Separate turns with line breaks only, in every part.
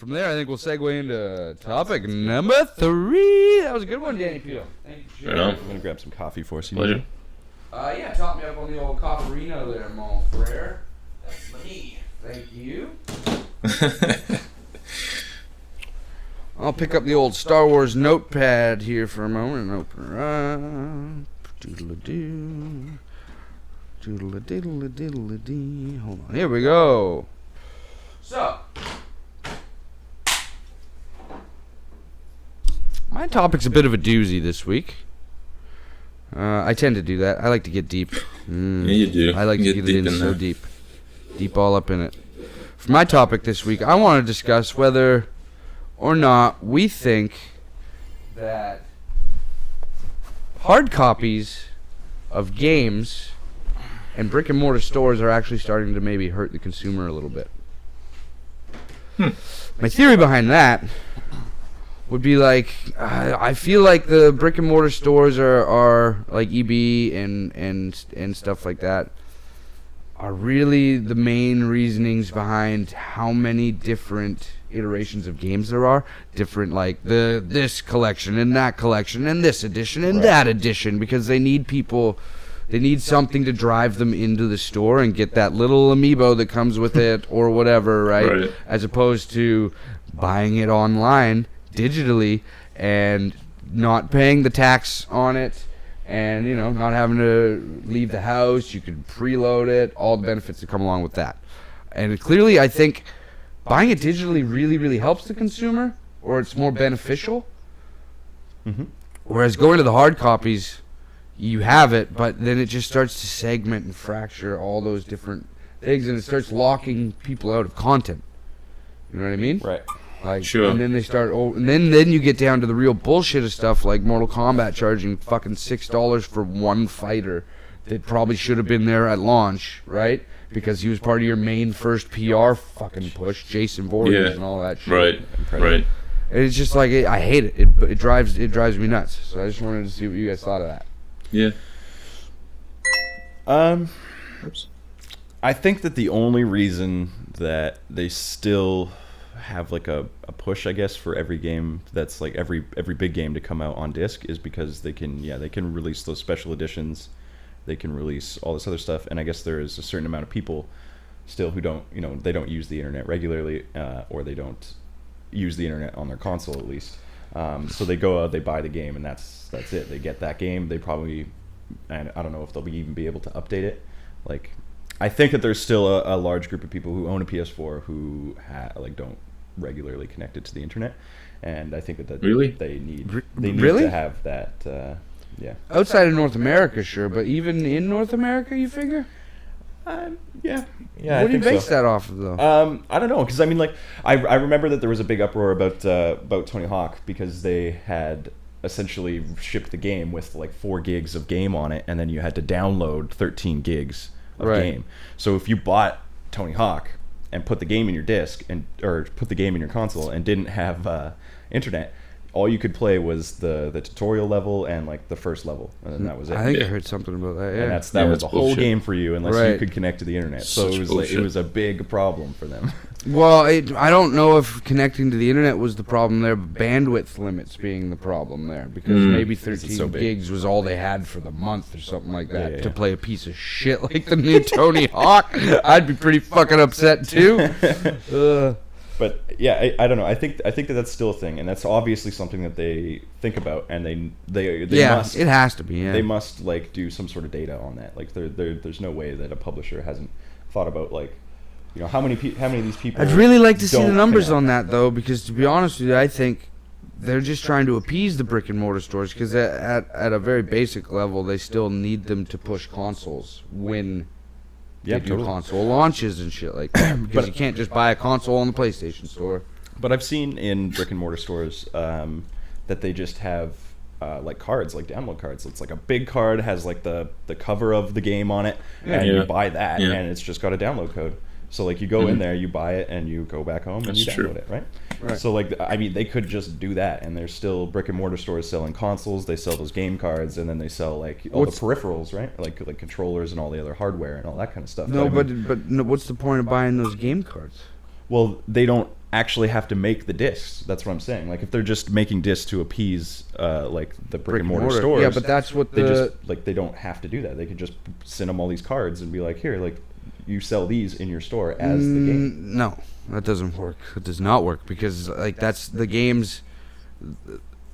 From there, I think we'll segue into topic number 3. That was a good one, Danny Peel. Thank you.
Right on.
I'm going to grab some coffee for us.
Pleasure.
Yeah, top me up on the old cofferino there, mon frere. That's me. Thank you. I'll pick up the old Star Wars notepad here for a moment and open her up. Doodle-a-doo. Doodle-a-diddle-a-diddle-a-dee. Hold on. Here we go. So, my topic's a bit of a doozy this week. I tend to do that. I like to get deep.
Yeah, you do.
I like to get
deep
it in so deep. Deep all up in it. For my topic this week, I want to discuss whether or not we think that hard copies of games and brick and mortar stores are actually starting to maybe hurt the consumer a little bit. My theory behind that would be like, I feel like the brick and mortar stores are like EB and stuff like that are really the main reasonings behind how many different iterations of games there are. Different, like this collection and that collection and this edition and that edition, because they need people. They need something to drive them into the store and get that little amiibo that comes with it or whatever, right? As opposed to buying it online digitally and not paying the tax on it and, you know, not having to leave the house. You could preload it, all the benefits that come along with that. And clearly, I think buying it digitally really, really helps the consumer, or it's more beneficial.
Mm-hmm.
Whereas going to the hard copies, you have it, but then it just starts to segment and fracture all those different things, and it starts locking people out of content. You know what I mean?
Right.
Like,
Sure.
And then they start, and then you get down to the real bullshit of stuff like Mortal Kombat charging fucking $6 for one fighter that probably should have been there at launch, right? Because he was part of your main first PR fucking push, Jason Voorhees and all that shit.
Right.
And it's just like, I hate it. It drives me nuts. So I just wanted to see what you guys thought of that.
Yeah.
I think that the only reason that they still have like a push, I guess, for every game that's like every big game to come out on disc is because they can release those special editions, they can release all this other stuff, and I guess there is a certain amount of people still who don't, you know, they don't use the internet regularly, or they don't use the internet on their console at least. So they go out, they buy the game, and that's it. They get that game. They probably, and I don't know if they'll even be able to update it. Like, I think that there's still a large group of people who own a PS4 who don't regularly connect it to the internet, and I think that
Really?
they need
Really?
to have that. Yeah.
Outside of North America, sure, but even in North America, you figure?
Yeah.
What do you base that off of, though?
I don't know, because I mean, like, I remember that there was a big uproar about Tony Hawk because they had essentially shipped the game with like 4 gigs of game on it, and then you had to download 13 gigs of game. So if you bought Tony Hawk and put the game in your disc or put the game in your console and didn't have internet, all you could play was the tutorial level and like the first level, and then that was it.
I think I heard something about that. Yeah,
and that was the whole
bullshit.
game for you unless you could connect to the internet. So
Such
it was
bullshit.
it was a big problem for them.
Well, I don't know if connecting to the internet was the problem there, but bandwidth limits being the problem there, because maybe 13
so big.
gigs was all they had for the month or something like that
Yeah.
to play a piece of shit like the new Tony Hawk. I'd be pretty fucking upset too.
But yeah, I don't know. I think that that's still a thing, and that's obviously something that they think about, and they
yeah,
must.
it has to be. Yeah.
They must like do some sort of data on that. Like there's no way that a publisher hasn't thought about, like, you know, how many of these people.
I'd really like to see the
don't
numbers
connect.
on that, though, because to be honest with you, I think they're just trying to appease the brick and mortar stores, because at a very basic level, they still need them to push consoles when they do
totally.
console launches and shit like that, because you can't just buy a console on the PlayStation Store.
But I've seen in brick and mortar stores that they just have like cards, like download cards. It's like a big card, has like the cover of the game on it, and you buy that, and it's just got a download code. So like you go in there, you buy it, and you go back home and you download it, right? So like, I mean, they could just do that, and there's still brick and mortar stores selling consoles. They sell those game cards, and then they sell like all the peripherals, right? Like controllers and all the other hardware and all that kind of stuff.
No, but what's the point of buying those game cards?
Well, they don't actually have to make the discs. That's what I'm saying. Like if they're just making discs to appease like the brick and mortar stores.
Yeah, but that's what
they don't have to do that. They could just send them all these cards and be like, here, like you sell these in your store as the game.
No, that doesn't work. It does not work because like that's the games.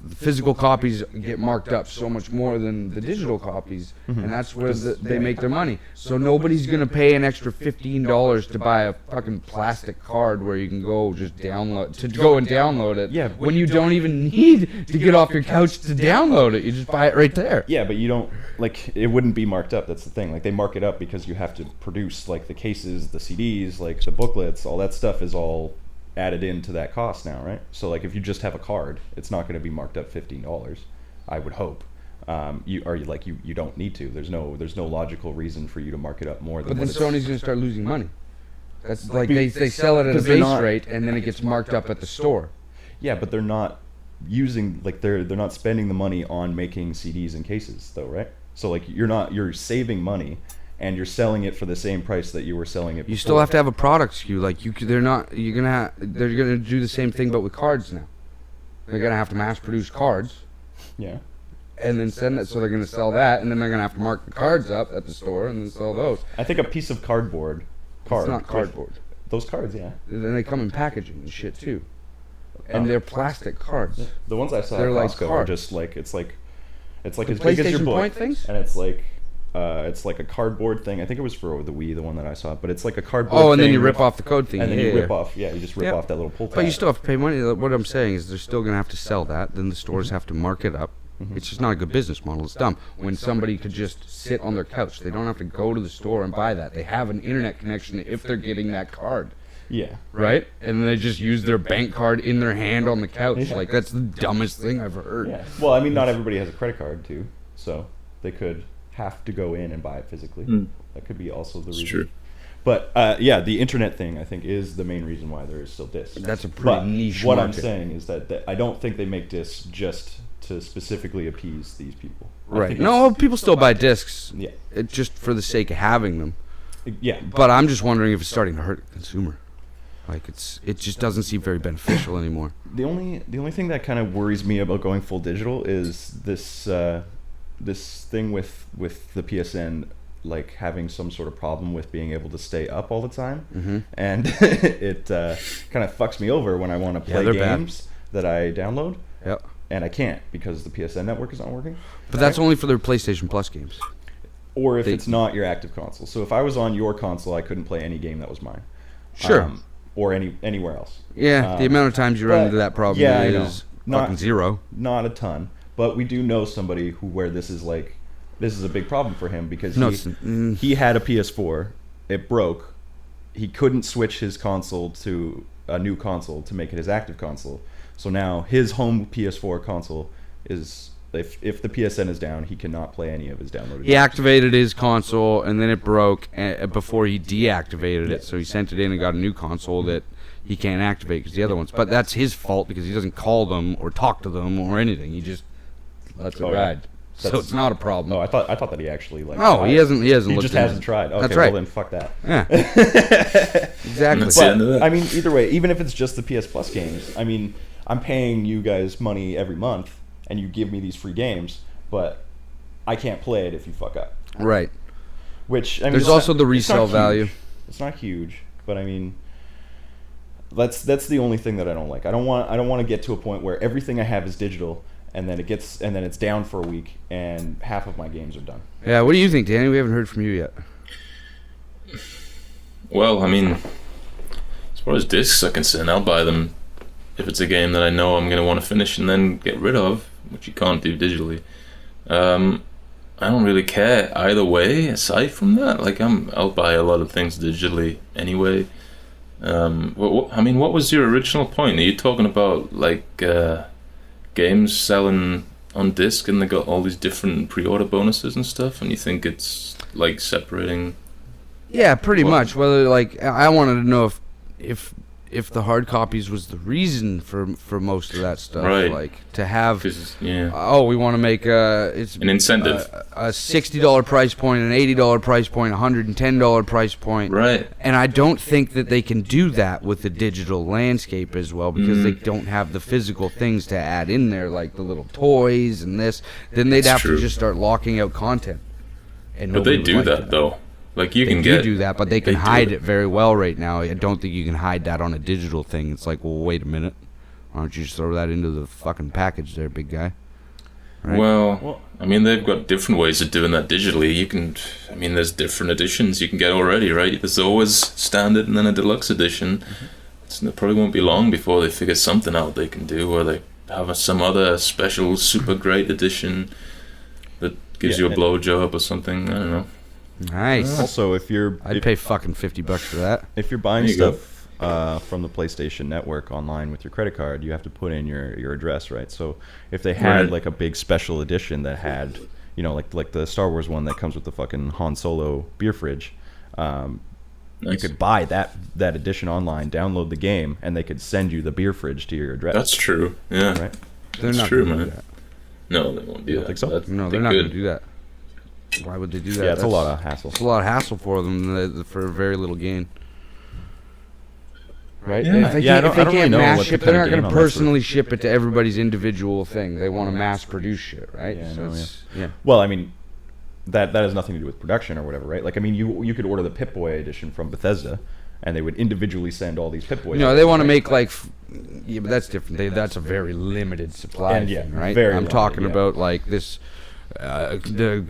The physical copies get marked up so much more than the digital copies, and that's where they make their money. So nobody's gonna pay an extra $15 to buy a fucking plastic card where you can go just download it.
Yeah,
when you don't even need to get off your couch to download it, you just buy it right there.
Yeah, but you don't like it wouldn't be marked up. That's the thing. Like they mark it up because you have to produce like the cases, the CDs, like the booklets, all that stuff is all added into that cost now, right? So like if you just have a card, it's not going to be marked up $15. I would hope. You don't need to. There's no logical reason for you to mark it up more than.
But then Sony's going to start losing money. That's like they sell it at a base rate and then it gets marked up at the store.
Yeah, but they're not using like they're not spending the money on making CDs and cases though, right? So like you're saving money. And you're selling it for the same price that you were selling it before.
You still have to have a product SKU. Like they're gonna do the same thing, but with cards now. They're gonna have to mass produce cards.
Yeah.
And then send it, so they're gonna sell that, and then they're gonna have to mark the cards up at the store and then sell those.
I think a piece of cardboard.
It's not cardboard.
Those cards, yeah.
Then they come in packaging and shit too. And they're plastic cards.
The ones I saw at Costco are just like it's like as big as your book,
Point things?
and it's like a cardboard thing. I think it was for the Wii, the one that I saw. But it's like a cardboard.
Oh, and
thing
then you rip off the code thing.
And then you rip off. Yeah, you just rip off that little pull tab.
But you still have to pay money. What I'm saying is they're still gonna have to sell that. Then the stores have to mark it up. It's just not a good business model. It's dumb. When somebody could just sit on their couch, they don't have to go to the store and buy that. They have an internet connection if they're getting that card.
Yeah.
Right? And then they just use their bank card in their hand on the couch.
Yeah.
Like, that's the dumbest thing I've heard.
Yeah. Well, I mean, not everybody has a credit card, too. So they could have to go in and buy it physically. That could be also the reason.
True.
But, yeah, the internet thing, I think, is the main reason why there is still discs.
That's a pretty niche
what
market.
I'm saying is that I don't think they make discs just to specifically appease these people.
Right. No, people still buy discs.
Yeah.
Just for the sake of having them.
Yeah.
But I'm just wondering if it's starting to hurt the consumer. Like it just doesn't seem very beneficial anymore.
The only thing that kind of worries me about going full digital is this thing with the PSN like having some sort of problem with being able to stay up all the time, and it kind of fucks me over when I want to play games that I download.
Yep.
And I can't because the PSN network is not working.
But that's only for their PlayStation Plus games.
Or if it's not your active console. So if I was on your console, I couldn't play any game that was mine.
Sure.
Or anywhere else.
Yeah, the amount of times you run into that problem is fucking zero.
Not a ton. But we do know somebody where this is a big problem for him because he had a PS4. It broke. He couldn't switch his console to a new console to make it his active console. So now his home PS4 console is, if the PSN is down, he cannot play any of his downloaded games.
He activated his console and then it broke before he deactivated it. So he sent it in and got a new console that he can't activate because the other ones. But that's his fault because he doesn't call them or talk to them or anything. He just lets it ride. So it's not a problem.
Oh, I thought that he actually
No, he hasn't. He hasn't.
He
looked
just
into
hasn't tried. Okay,
That's right.
Well then, fuck that.
Yeah. Exactly.
But I mean, either way, even if it's just the PS Plus games, I mean, I'm paying you guys money every month, and you give me these free games, but I can't play it if you fuck up.
Right.
Which I mean,
there's also the resale value.
It's not huge, but I mean, that's the only thing that I don't like. I don't want to get to a point where everything I have is digital. And then it's down for a week, and half of my games are done.
Yeah, what do you think, Danny? We haven't heard from you yet.
Well, I mean, as far as discs are concerned, I'll buy them if it's a game that I know I'm going to want to finish and then get rid of, which you can't do digitally. I don't really care either way. Aside from that, like I'll buy a lot of things digitally anyway. What was your original point? Are you talking about like? Games selling on disc and they got all these different pre-order bonuses and stuff, and you think it's like separating?
Yeah, pretty much. Whether like I wanted to know if if the hard copies was the reason for most of that stuff,
Right.
like to have,
'Cause, yeah.
oh, we want to make it's
An incentive.
a $60 price point, an $80 price point, $110 price point,
Right.
and I don't think that they can do that with the digital landscape as well because they don't have the physical things to add in there, like the little toys and this. Then they'd
That's
have
true.
to just start locking out content. And
But
nobody
they
would
do
like
that though. Like you
They
can
do that, but they can
do
hide it very well right now. I don't think you can hide that on a digital thing. It's like, well, wait a minute. Why don't you just throw that into the fucking package there, big guy? Right?
Well, I mean, they've got different ways of doing that digitally. You can, I mean, there's different editions you can get already, right? There's always standard and then a deluxe edition. It probably won't be long before they figure something out they can do, or they have some other special super great edition that gives you a blowjob or something. I don't know.
Nice.
Also,
I'd pay fucking $50 for that.
if you're buying
There you go.
stuff from the PlayStation Network online with your credit card, you have to put in your address, right? So if they had
Right.
like a big special edition that had, you know, like the Star Wars one that comes with the fucking Han Solo beer fridge, you
Nice.
could buy that edition online, download the game, and they could send you the beer fridge to your address.
That's true. Yeah.
right.
They're
That's
not
true,
gonna do
man.
that.
No, they won't do
You don't
that.
think so?
That-
No,
they
they're not going
could.
to do that. Why would they do that?
Yeah, it's a
That's-
lot of hassle.
It's a lot of hassle for them for very little gain. Right?
Yeah.
If they
Yeah, I
can't,
don't-
if they
I don't really
can't
know
mass
what the
ship,
kind
they're
of
not going
gain
to
on that
personally ship it to everybody's individual thing. They want to mass produce shit, right?
Yeah, I
So
know,
it's- yeah.
Well, I mean, that has nothing to do with production or whatever, right? Like, I mean, you could order the Pip-Boy edition from Bethesda, and they would individually send all these Pip-Boys.
No, they want to make like, yeah, but that's different. That's a very limited supply
And, yeah,
thing, right?
very
I'm
limited,
talking
yeah.
about like this, the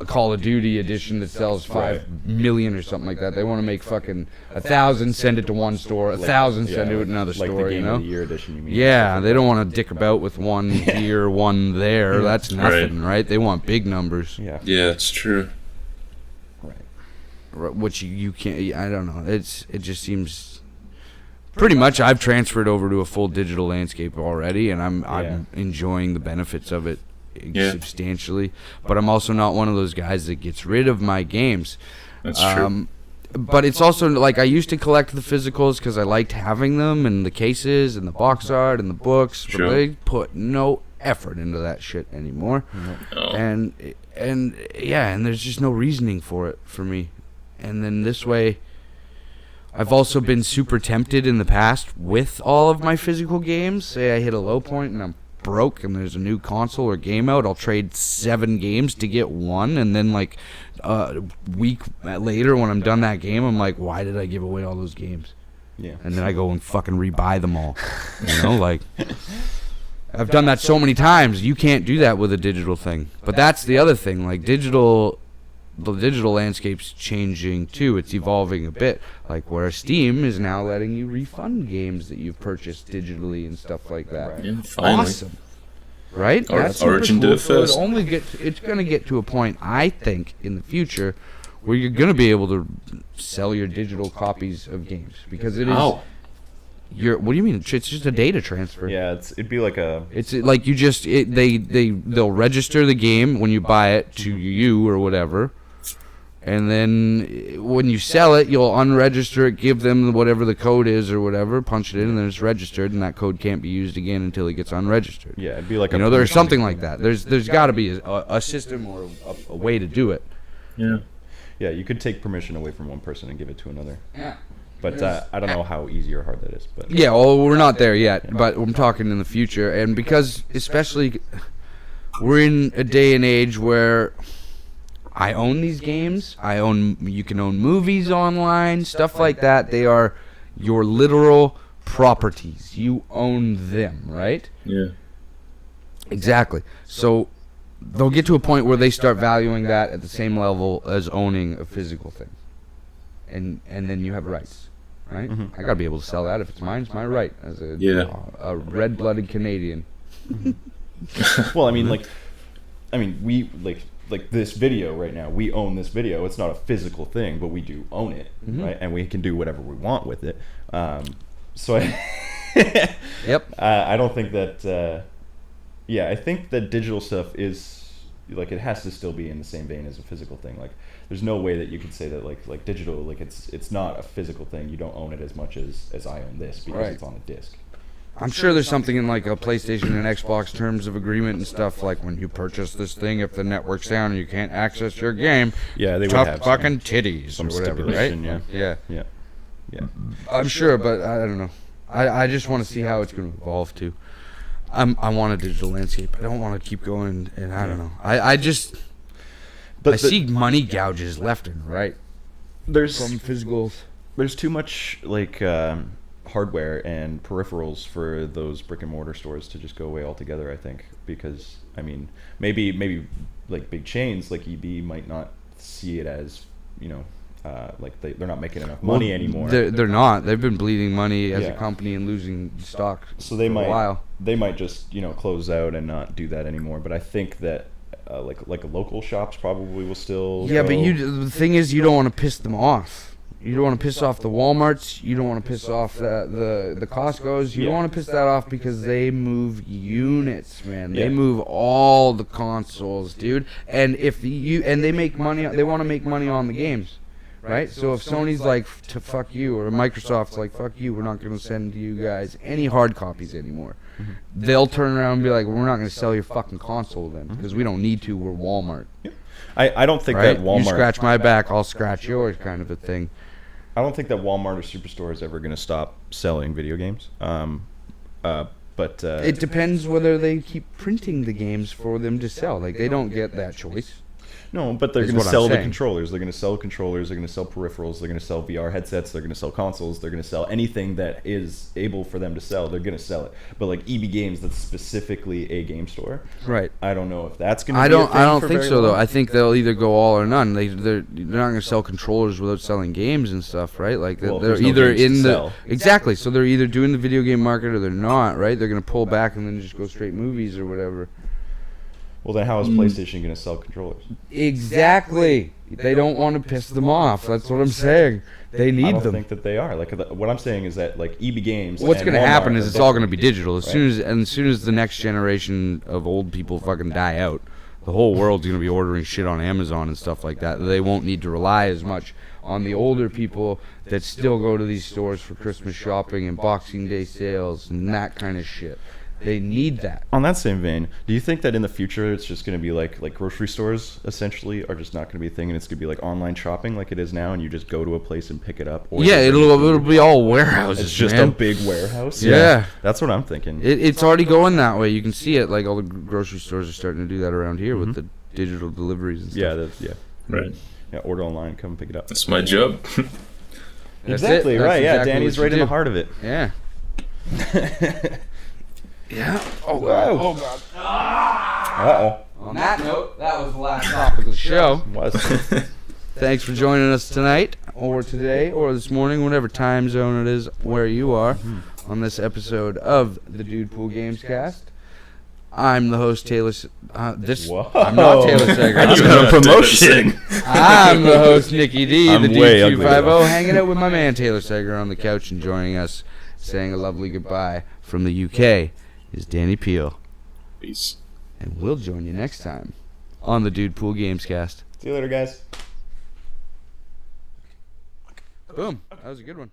Call of Duty edition that sells 5 million or something like that. They want to make fucking 1,000, send it to one store, 1,000, send it to another
like
store.
the Game
You know?
of the Year edition, you mean?
Yeah, they don't want to dick about with one here, one there. That's nothing, right? They want big numbers,
Yeah.
Yeah, it's true.
Right.
which you can't. I don't know. It just seems pretty much. I've transferred over to a full digital landscape already, and I'm enjoying the benefits of it
Yeah.
substantially. But I'm also not one of those guys that gets rid of my games.
That's true.
But it's also like I used to collect the physicals because I liked having them and the cases and the box art and the books. But
Sure.
they put no effort into that shit anymore.
Oh.
And yeah, and there's just no reasoning for it for me. And then this way, I've also been super tempted in the past with all of my physical games. Say I hit a low point and I'm broke and there's a new console or game out, I'll trade 7 games to get one, and then like a week later when I'm done that game, I'm like, why did I give away all those games?
Yeah.
And then I go and fucking rebuy them all. You know, like I've done that so many times. You can't do that with a digital thing. But that's the other thing, like the digital landscape's changing too. It's evolving a bit. Like where Steam is now letting you refund games that you've purchased digitally and stuff like that.
Yeah, finally.
Awesome. Right?
Or-
That's super
Origin did
cool.
it
So
first.
it's going to get to a point, I think, in the future where you're going to be able to sell your digital copies of games because it is
How?
what do you mean? It's just a data transfer.
Yeah, it'd be like a.
It's like you just they'll register the game when you buy it to you or whatever, and then when you sell it, you'll unregister it, give them whatever the code is or whatever, punch it in, and then it's registered, and that code can't be used again until it gets unregistered.
Yeah, it'd be like
You
a.
know, there's something like that. There's got to be a system or a way to do it.
Yeah.
Yeah, you could take permission away from one person and give it to another.
Yeah.
But I don't know how easy or hard that is. But
Yeah, well, we're not there yet, but I'm talking in the future, and because especially we're in a day and age where I own these games, you can own movies online, stuff like that. They are your literal properties. You own them, right?
Yeah.
Exactly. So they'll get to a point where they start valuing that at the same level as owning a physical thing, and then you have rights. Right? I gotta be able to sell that. If it's mine, it's my right as a red-blooded Canadian.
well, I mean, we like this video right now. We own this video. It's not a physical thing, but we do own it, right? And we can do whatever we want with it. So,
Yep.
I don't think that. Yeah, I think that digital stuff is like it has to still be in the same vein as a physical thing. Like there's no way that you could say that like digital, like it's not a physical thing. You don't own it as much as I own this because
Right.
it's on a disc.
I'm sure there's something in like a PlayStation and Xbox terms of agreement and stuff, like when you purchase this thing, if the network's down and you can't access your game,
Yeah, they would
tough
have
fucking titties
some
or whatever, right?
stipulation, yeah.
Yeah.
Yeah. Yeah.
I'm sure, but I don't know. I just want to see how it's going to evolve too. I want a digital landscape. I don't want to keep going, and I don't know. I just I see money gouges left and right
there's
from physicals.
there's too much like hardware and peripherals for those brick and mortar stores to just go away altogether. I think because I mean maybe like big chains like EB might not see it as like they're not making enough money anymore.
They're not. They've been bleeding money as a
Yeah.
company and losing stock
So they
for
might
a while.
they might just close out and not do that anymore. But I think that like local shops probably will still.
Yeah, but
go.
the thing is, you don't want to piss them off. You don't want to piss off the Walmarts. You don't want to piss off the Costco's. You don't want to piss that off because they move units, man. They
Yeah.
move all the consoles, dude. And if they make money, they want to make money on the games, right? So if Sony's like to fuck you, or Microsoft's like fuck you, we're not going to send you guys any hard copies anymore. They'll turn around and be like, we're not going to sell your fucking console then because we don't need to. We're Walmart.
I don't think
Right?
that Walmart.
You scratch my back, I'll scratch yours, kind of a thing.
I don't think that Walmart or Superstore is ever going to stop selling video games. But
It depends whether they keep printing the games for them to sell. Like, they don't get that choice.
no, but they're
is
going to
what I'm
sell the
saying.
controllers. They're going to sell controllers. They're going to sell peripherals. They're going to sell VR headsets. They're going to sell consoles. They're going to sell anything that is able for them to sell. They're going to sell it. But like EB Games, that's specifically a game store.
Right.
I don't know if that's going to.
I
be a
don't.
thing
I don't
for
think
very
so though.
long.
I think they'll either go all or none. They're not going to sell controllers without selling games and stuff, right? Like
Well, if
they're
there's no
either
games to
in the
sell.
exactly. So they're either doing the video game market or they're not, right? They're going to pull back and then just go straight movies or whatever.
Well, then how is PlayStation going to sell controllers?
Exactly. They don't want to piss them off. That's what I'm saying. They
I
need
don't
them.
think that they are. Like what I'm saying is that like EB Games.
What's
and
going to happen
Walmart
is
are
it's all going to
different.
be digital. As
Right.
soon as the next generation of old people fucking die out, the whole world's going to be ordering shit on Amazon and stuff like that. They won't need to rely as much on the older people that still go to these stores for Christmas shopping and Boxing Day sales and that kind of shit. They need that.
On that same vein, do you think that in the future it's just going to be like grocery stores essentially are just not going to be a thing, and it's going to be like online shopping like it is now, and you just go to a place and pick it up? Or
Yeah,
they bring
it'll
it to
be all warehouses.
It's just
man.
a big warehouse.
Yeah.
That's what I'm thinking.
It's already going that way. You can see it. Like all the grocery stores are starting to do that around here with the digital deliveries and stuff.
Yeah, that's, yeah.
Right.
Yeah, order online, come pick it up.
That's my job.
That's
Exactly,
it. That's
right. Yeah,
exactly
Danny's
what you
right in the
do.
heart of it.
Yeah. Yeah. Oh
Wow.
god. Oh god.
Uh-oh.
On that note, that was the last topic of the show.
Was.
Thanks for joining us tonight, or today, or this morning, whatever time zone it is where you are, on this episode of the DUDEPOOL Gamescast. I'm the host, Taylor.
Whoa.
I'm not Taylor Sager.
I just
I'm,
got a promotion.
I'm the host, Nicky D,
I'm
the
way ugly,
D250,
though.
hanging out with my man Taylor Sager on the couch and joining us, saying a lovely goodbye from the UK is Danny Peel.
Peace.
And we'll join you next time on the DUDEPOOL Gamescast.
See you later, guys.
Boom. That was a good one.